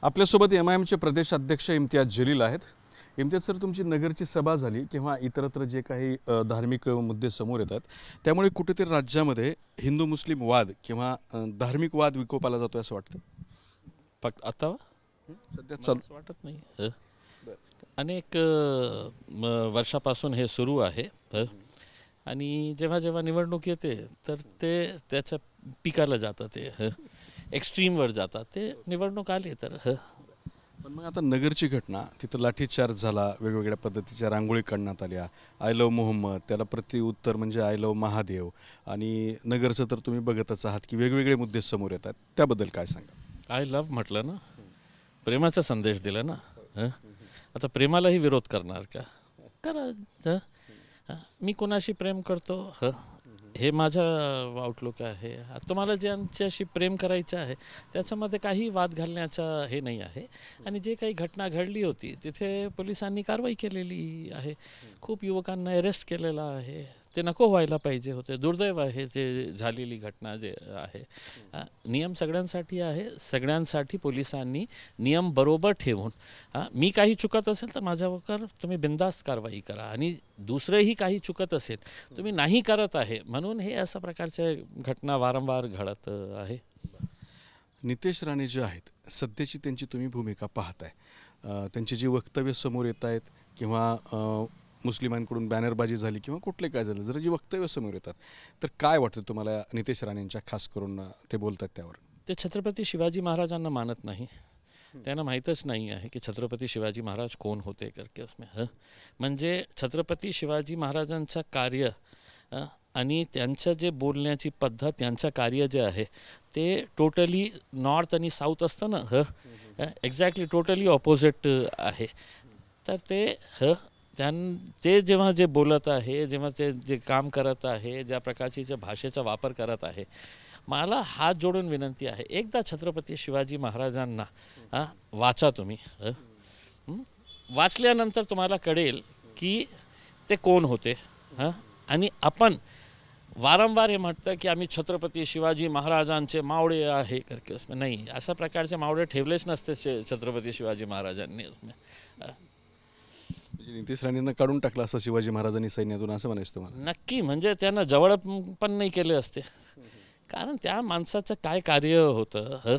आपल्यासोबत एमआयएमचे प्रदेश अध्यक्ष इम्तियाज जलील आहेत. इम्तियाज सर, तुमची नगरची सभा झाली किंवा इतरत्र जे काही धार्मिक मुद्दे समोर येतात त्यामुळे कुठेतरी राज्यामध्ये हिंदू मुस्लिम वाद किंवा धार्मिक वाद विकोपाला जातो असं वाटतं? फक्त आता सध्या चालू वाटत नाही. अनेक वर्षापासून हे सुरू आहे आणि जेव्हा जेव्हा निवडणूक येते तर ते त्याच्या पिकाला जातं, ते एक्स्ट्रीमवर जातात. ते निवडणूक आली तर पण मग आता नगरची घटना, तिथं लाठीचार्ज झाला, वेगवेगळ्या पद्धतीच्या रांगोळी काढण्यात आल्या, आय लव्ह मोहम्मद, त्याला प्रत्युत्तर म्हणजे आय लव्ह महादेव, आणि नगरचं तर तुम्ही बघतच आहात की वेगवेगळे मुद्दे समोर येतात. त्याबद्दल काय सांगा? आय लव्ह म्हटलं ना, प्रेमाचा संदेश दिला ना. आता प्रेमालाही विरोध करणार का? करा. मी कोणाशी प्रेम करतो हे माझा आउटलुक आहे. तुम्हाला ज्यांच्याशी प्रेम करायचं आहे त्याच्यामध्ये काही वाद घालण्याचा हे नाही आहे. आणि जे काही घटना घडली होती तिथे पोलिसांनी कारवाई केलेली आहे. खूप युवकांना अरेस्ट केलेला आहे. ते नको व्हायला पाहिजे होते. दुर्दैव आहे जे झालेली घटना जे आहे. नियम सगळ्यांसाठी आहे. सगळ्यांसाठी पोलिसांनी नियम बरोबर ठेवून मी काही चुकत असेल तर माझ्यावर तुम्ही बिनधास्त कारवाई करा, आणि दुसरेही काही चुकत असेल तुम्ही नाही करत आहे म्हणून हे अशा प्रकारच्या घटना वारंवार घडत आहे. नितेश राणे जे आहेत, सध्याची त्यांची तुम्ही भूमिका पाहताय, त्यांची जी वक्तव्य समोर येत आहेत किंवा मुस्लिमांकडून बॅनरबाजी झाली किंवा कुठले काय झालं, जर जी वक्तव्य समोर येतात तर काय वाटतं तुम्हाला नितेश राणेंच्या, खास करून ते बोलतात त्यावर? ते छत्रपती शिवाजी महाराजांना मानत नाही. त्यांना माहीतच नाही आहे की छत्रपती शिवाजी महाराज कोण होते करके उसमें. म्हणजे छत्रपती शिवाजी महाराजांचं कार्य आणि त्यांचं जे बोलण्याची पद्धत, त्यांचं कार्य जे आहे ते टोटली नॉर्थ आणि साऊथ असतं ना, एक्झॅक्टली टोटली ऑपोजिट आहे. तर ते जेव्हा जे बोलत आहे, जेव्हा ते जे काम करत आहे, ज्या प्रकारची जे भाषेचा वापर करत आहे, मला हात जोडून विनंती आहे, एकदा छत्रपती शिवाजी महाराजांना वाचा तुम्ही. वाचल्यानंतर तुम्हाला कळेल की ते कोण होते. आणि आपण वारंवार हे म्हणतं की आम्ही छत्रपती शिवाजी महाराजांचे मावळे आहे करके उसमें नाही, अशा प्रकारचे मावळे ठेवलेच नसते छत्रपती शिवाजी महाराजांनी उसमें. नितेश राणेंना काढून टाकलं असं शिवाजी महाराजांनी सैन्यातून, असं म्हणायचं तुम्हाला? नक्की. म्हणजे त्यांना जवळ पण नाही केले असते. कारण त्या माणसाचं काय कार्य होतं.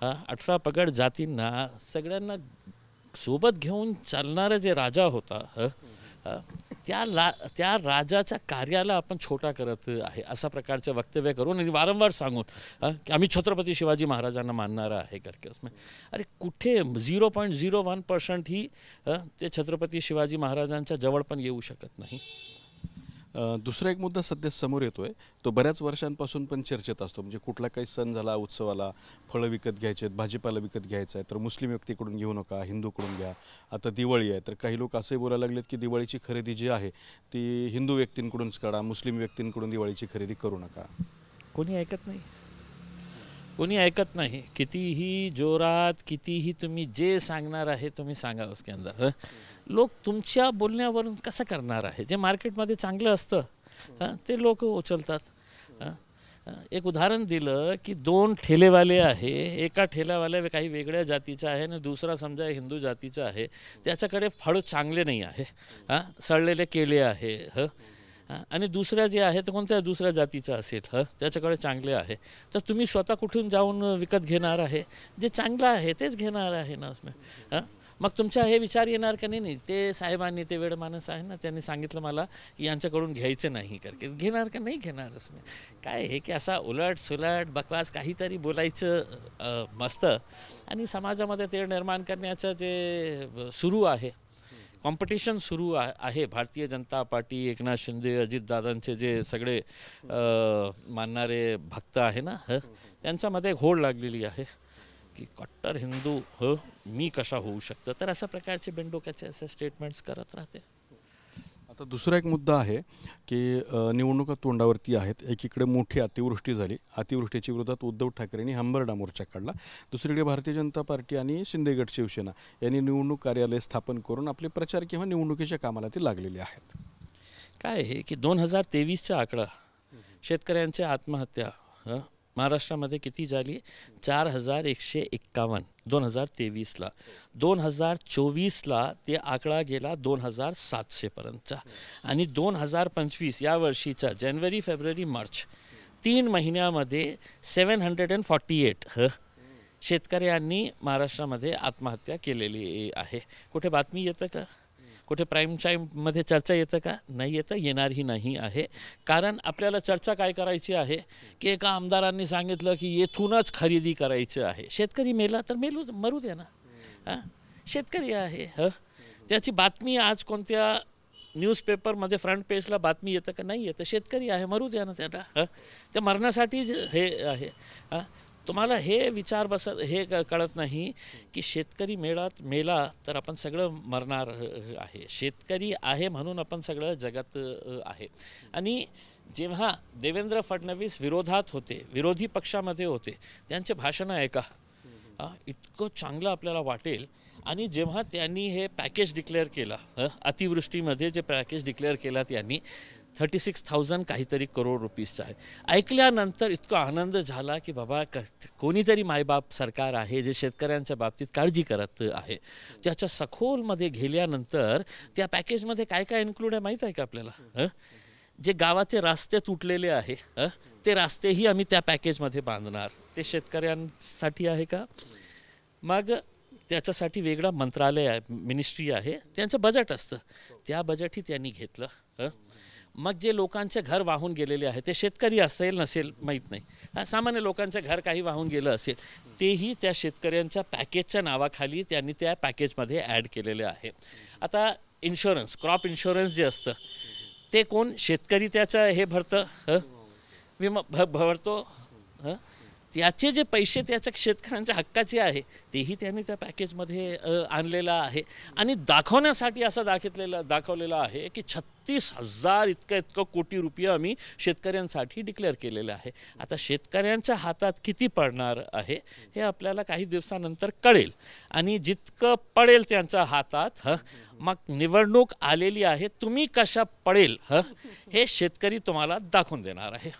18 पगड जातींना सगळ्यांना सोबत घेऊन चालणारा जे राजा होता, त्या राजाच्या कार्याला आपण छोटा करत आहे अशा प्रकारचं वक्तव्य करून आणि वारंवार सांगून की आम्ही छत्रपती शिवाजी महाराजांना मानणारं आहे करके उसमें. अरे कुठे 0.01% ही ते छत्रपती शिवाजी महाराजांच्या जवळ पण येऊ शकत नाही. दुसरा एक मुद्दा सध्या समोर येतोय, तो बऱ्याच वर्षांपासून पण चर्चेत असतो. म्हणजे कुठला काही सण झाला, उत्सवाला फळं विकत घ्यायचे आहेत, भाजीपाला विकत घ्यायचा आहे तर मुस्लिम व्यक्तीकडून घेऊ नका, हिंदूकडून घ्या. आता दिवाळी आहे तर काही लोक असंही बोलायला लागलेत की दिवाळीची खरेदी जी आहे ती हिंदू व्यक्तींकडूनच करा, मुस्लिम व्यक्तींकडून दिवाळीची खरेदी करू नका. कोणी ऐकत नाही. कोणी ऐकत नाही. कितीही जोरात, कितीही तुम्ही जे सांगणार आहे तुम्ही सांगा उसके अंदर. लोक तुमच्या बोलण्यावरून कसं करणार आहे? जे मार्केटमध्ये चांगलं असतं ते लोक उचलतात. एक उदाहरण दिलं की 2 ठेलेवाले आहे, एका ठेल्यावाल्या काही वेगळ्या जातीचा आहे आणि दुसरा समजा हिंदू जातीचा आहे. त्याच्याकडे फळ चांगले नाही आहे, सडलेले केले आहे. आणि दुसऱ्या जे आहे तर कोणत्या दुसऱ्या जातीचा असेल त्याच्याकडे चांगले आहे. तर तुम्ही स्वतः कुठून जाऊन विकत घेणार आहे? जे चांगलं आहे तेच घेणार आहे ना उसमें. मग तुमचा हे विचार येणार का नाही, ते साहेबांनी, ते वेळ माणूस आहे ना, त्यांनी सांगितलं मला की यांच्याकडून घ्यायचं नाही करके. घेणार का नाही घेणार उसमें? काय हे की असा उलट सुलट बकवास काहीतरी बोलायचं मस्त, आणि समाजामध्ये ते निर्माण करण्याचं जे सुरू आहे, कॉम्पिटिशन सुरू आहे. भारतीय जनता पार्टी, एकनाथ शिंदे, अजितदादांचे जे सगळे मानणारे भक्त आहे ना, त्यांच्यामध्ये घोड लागलेली आहे की कट्टर हिंदू मी कसा होऊ शकतं. तर अशा प्रकारचे बेंडोक्याचे असे स्टेटमेंट्स करत राहते. आता दुसरा एक मुद्दा आहे की निवडणुका तोंडावरती आहेत. एकीकडे मोठी अतिवृष्टी झाली, अतिवृष्टीच्या विरोधात उद्धव ठाकरेंनी हंबरडा मोर्चा काढला. दुसरीकडे भारतीय जनता पार्टी आणि शिंदे गट शिवसेना यांनी निवडणूक कार्यालय स्थापन करून आपले प्रचार किंवा निवडणुकीच्या कामाला ते लागलेले आहेत. काय आहे की 2023चा आकडा शेतकऱ्यांच्या आत्महत्या महाराष्ट्रामध्ये किती झाली? 4151 2023ला. 2024ला ते आकडा गेला 2700पर्यंतचा. आणि 2025 या वर्षीचा जानेवारी, फेब्रुवारी, मार्च 3 महिन्यामध्ये 748 शेतकऱ्यांनी महाराष्ट्रामध्ये आत्महत्या केलेली आहे. कुठे बातमी येतं का? कुठे प्राईम टाईममध्ये चर्चा येतं का? नाही येतं, येणारही नाही आहे. कारण आपल्याला चर्चा काय करायची आहे की एका आमदारांनी सांगितलं की येथूनच खरेदी करायचं आहे. शेतकरी मेला तर मरू द्या ना. हां, शेतकरी आहे. त्याची बातमी आज कोणत्या न्यूजपेपरमध्ये फ्रंट पेजला बातमी येतं का? नाही येतं. शेतकरी आहे, मरू द्या ना त्याला. त्या मरण्यासाठी हे आहे. तुम्हाला हे विचार हे कळत नाही की शेतकरी मेला तर आपण सगळं मरणार आहे. शेतकरी आहे म्हणून आपण सगळं जगत आहे. आणि जेव्हा देवेंद्र फडणवीस विरोधात होते, विरोधी पक्षामध्ये होते, त्यांचे भाषणं ऐका, इतकं चांगलं आपल्याला वाटेल. आणि जेव्हा त्यांनी हे पॅकेज डिक्लेअर केलं, अतिवृष्टीमध्ये जे पॅकेज डिक्लेअर केला त्यांनी 36,000 काहीतरी करोड रुपीजचा आहे, ऐकल्यानंतर इतका आनंद झाला की बाबा कोणीतरी मायबाप सरकार आहे जे शेतकऱ्यांच्या बाबतीत काळजी करत आहे. त्याच्या सखोलमध्ये गेल्यानंतर त्या पॅकेजमध्ये काय काय इन्क्लूड आहे माहीत आहे का आपल्याला? जे गावाचे रस्ते तुटलेले आहे ते रस्तेही आम्ही त्या पॅकेजमध्ये बांधणार. ते शेतकऱ्यांसाठी आहे का? मग त्याच्यासाठी वेगळं मंत्रालय आहे, मिनिस्ट्री आहे, त्यांचं बजेट असतं. त्या बजेटही त्यांनी घेतलं. मग जे लोकांचे घर वाहून गेलेले आहे, ते शेतकरी असेल नसेल माहीत नाही, सामान्य लोकांचं घर काही वाहून गेलं असेल, तेही त्या शेतकऱ्यांच्या पॅकेजच्या नावाखाली त्यांनी त्या पॅकेजमध्ये ॲड केलेले आहे. आता इन्शुरन्स, क्रॉप इन्शुरन्स जे असतं ते कोण? शेतकरी त्याचं हे भरतं, विमा भरतो. त्याचे जे पैसे त्याच्या शेतकऱ्यांच्या हक्काचे आहे तेही त्यांनी त्या पॅकेजमध्ये आणलेलं आहे. आणि दाखवण्यासाठी असं दाखवलेलं आहे की 36,000 इतकं कोटी रुपये आम्ही शेतकऱ्यांसाठी डिक्लेअर केलेले आहे. आता शेतकऱ्यांच्या हातात किती पडणार आहे हे आपल्याला काही दिवसानंतर कळेल. आणि जितकं पडेल त्यांच्या हातात, मग निवडणूक आलेली आहे, तुम्ही कशा पडेल हे शेतकरी तुम्हाला दाखवून देणार आहे.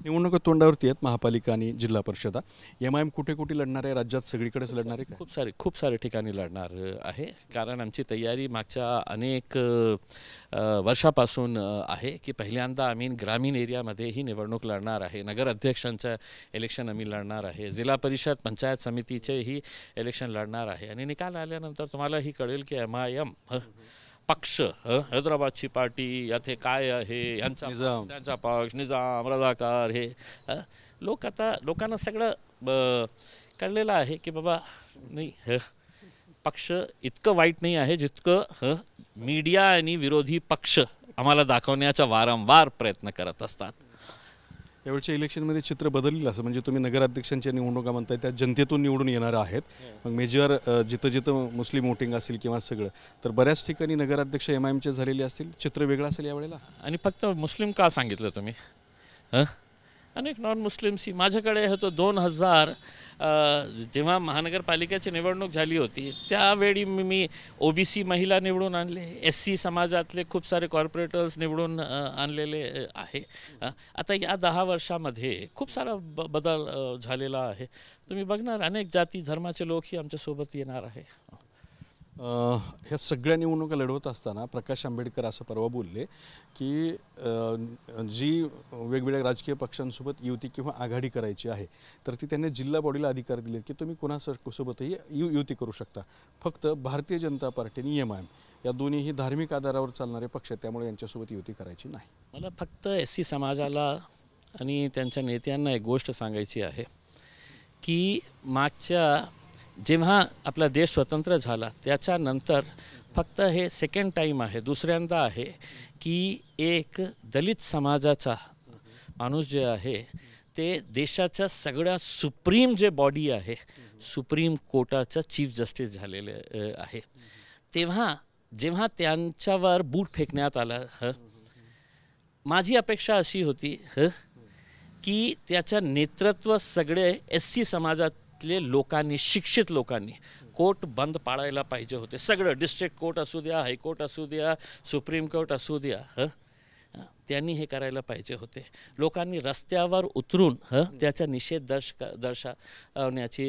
निवडणुका तोंडावरती आहेत, महापालिका आणि जिल्हा परिषदा. MIM कुठे कुठे लढणार आहे? राज्यात सगळीकडेच लढणार आहे का? खूप सारे ठिकाणी लढणार आहे. कारण आमची तयारी मागच्या अनेक वर्षापासून आहे की पहिल्यांदा आम्ही ग्रामीण एरियामध्ये ही निवडणूक लढणार आहे. नगर अध्यक्षांचं इलेक्शन आम्ही लढणार आहे. जिल्हा परिषद, पंचायत समितीचेही इलेक्शन लढणार आहे. आणि निकाल आल्यानंतर तुम्हालाही कळेल की MIM पक्ष, हैदराबादची पार्टी, याथे काय आहे, त्यांचा पक्ष, निजाम, रजाकार, हे लोकांना सगळं कळलेलं आहे की बाबा नाही, पक्ष इतकं वाईट नाही आहे जितकं मीडिया आणि विरोधी पक्ष आम्हाला दाखवण्याचा वारंवार प्रयत्न करत असतात. यावेळच्या इलेक्शनमध्ये चित्र बदललेलं असं, म्हणजे तुम्ही नगराध्यक्षांच्या निवडणुका म्हणताय त्या जनतेतून निवडून येणार आहेत. मग मेजर जिथं मुस्लिम वोटिंग असेल किंवा सगळं, तर बऱ्याच ठिकाणी नगराध्यक्ष MIMचे झालेले असतील. चित्र वेगळं असेल यावेळेला. आणि फक्त मुस्लिम का सांगितलं तुम्ही? अनेक नॉन मुस्लिम्सही माझ्याकडे होतो. 2000 जेव्हा महानगरपालिकेची निवडणूक झाली होती त्यावेळी मी OBC महिला निवडून आणले, SC समाजातले खूप सारे कॉर्पोरेटर्स निवडून आणलेले आहे. आता या 10 वर्षामध्ये खूप सारा बदल झालेला आहे. तुम्ही बघणार अनेक जाती धर्माचे लोकही आमच्यासोबत येणार आहे. ह्या सगळ्या निवडणुका लढवत असताना प्रकाश आंबेडकर असं परवा बोलले की जी वेगवेगळ्या राजकीय पक्षांसोबत युती किंवा आघाडी करायची आहे तर ती त्यांनी जिल्हा बॉडीला अधिकार दिले की तुम्ही कोणासोबतही युती करू शकता. फक्त भारतीय जनता पार्टी आणि MIM या दोन्हीही धार्मिक आधारावर चालणारे पक्ष आहेत, त्यामुळे यांच्यासोबत युती करायची नाही. मला फक्त SC समाजाला आणि त्यांच्या नेत्यांना एक गोष्ट सांगायची आहे की मागच्या जेव्हा आपला देश स्वतंत्र झाला त्याच्यानंतर फक्त हे सेकंड टाईम आहे, दुसऱ्यांदा आहे की एक दलित समाजाचा माणूस जे आहे ते देशाच्या सगळ्या सुप्रीम जे बॉडी आहे, सुप्रीम कोर्टाचा चीफ जस्टिस झालेले आहे. जेव्हा त्यांच्यावर बूट फेकण्यात आला, माझी अपेक्षा अशी होती की त्याचं नेतृत्व सगळे SC समाजातले लोकांनी, शिक्षित लोकांनी, कोर्ट बंद पाडायला पाहिजे होते. सगळं डिस्ट्रिक्ट कोर्ट असू द्या, हायकोर्ट असू द्या, सुप्रीम कोर्ट असू द्या, त्यांनी हे करायला पाहिजे होते. लोकांनी रस्त्यावर उतरून त्याचा निषेध दर्शवण्याची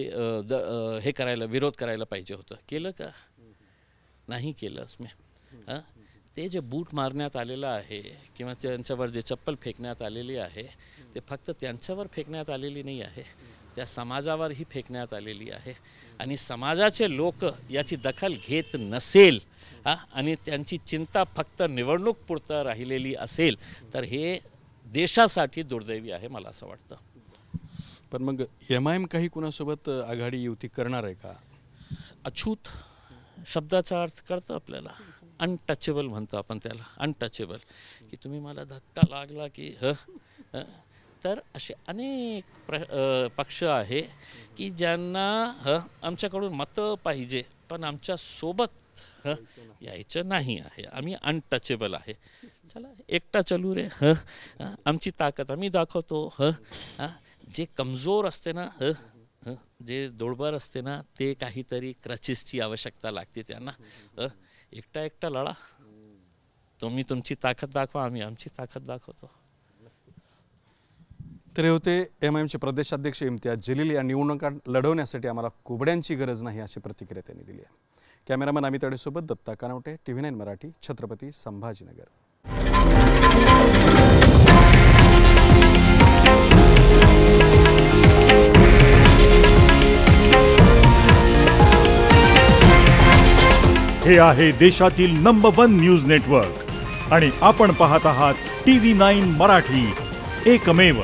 हे करायला विरोध करायला पाहिजे होतं. केलं का? नाही केलं असं. ते जे बूट मारण्यात आलेलं आहे किंवा त्यांच्यावर जे चप्पल फेकण्यात आलेली आहे ते फक्त त्यांच्यावर फेकण्यात आलेली नाही आहे, त्या समाजावरही फेकण्यात आलेली आहे. आणि समाजाचे लोक याची दखल घेत नसेल आणि त्यांची चिंता फक्त निवडणूक पुरतं राहिलेली असेल तर हे देशासाठी दुर्दैवी आहे, मला असं वाटतं. पण मग MIM काही कुणासोबत आघाडी युती करणार आहे का? अछूत शब्दाचा अर्थ कळतं आपल्याला. अनटचेबल म्हणतो आपण त्याला, अनटचेबल. की तुम्ही मला धक्का लागला की तर असे अनेक पक्ष आहे की ज्यांना आमच्याकडून मतं पाहिजे पण आमच्या सोबत यायचं नाही आहे. आम्ही अनटचेबल आहे. चला एकटा चलू रे, आमची ताकद आम्ही दाखवतो. जे कमजोर असते ना, जे दोडबर असते ना, ते काहीतरी क्रचेसची आवश्यकता लागते त्यांना. एकटा लढा, तुम्ही तुमची ताकद दाखवा, आम्ही आमची ताकद दाखवतो. तर हे होते MIMचे प्रदेशाध्यक्ष इम्तियाज जलील. या निवडणुका लढवण्यासाठी आम्हाला कुबड्यांची गरज नाही अशी प्रतिक्रिया त्यांनी दिली आहे. कॅमेरामन अमित अडेसोबत दत्ता कानवटे, TV9 मराठी, छत्रपती संभाजीनगर. हे आहे देशातील नंबर 1 न्यूज नेटवर्क आणि आपण पाहत आहात TV9 मराठी, एकमेव.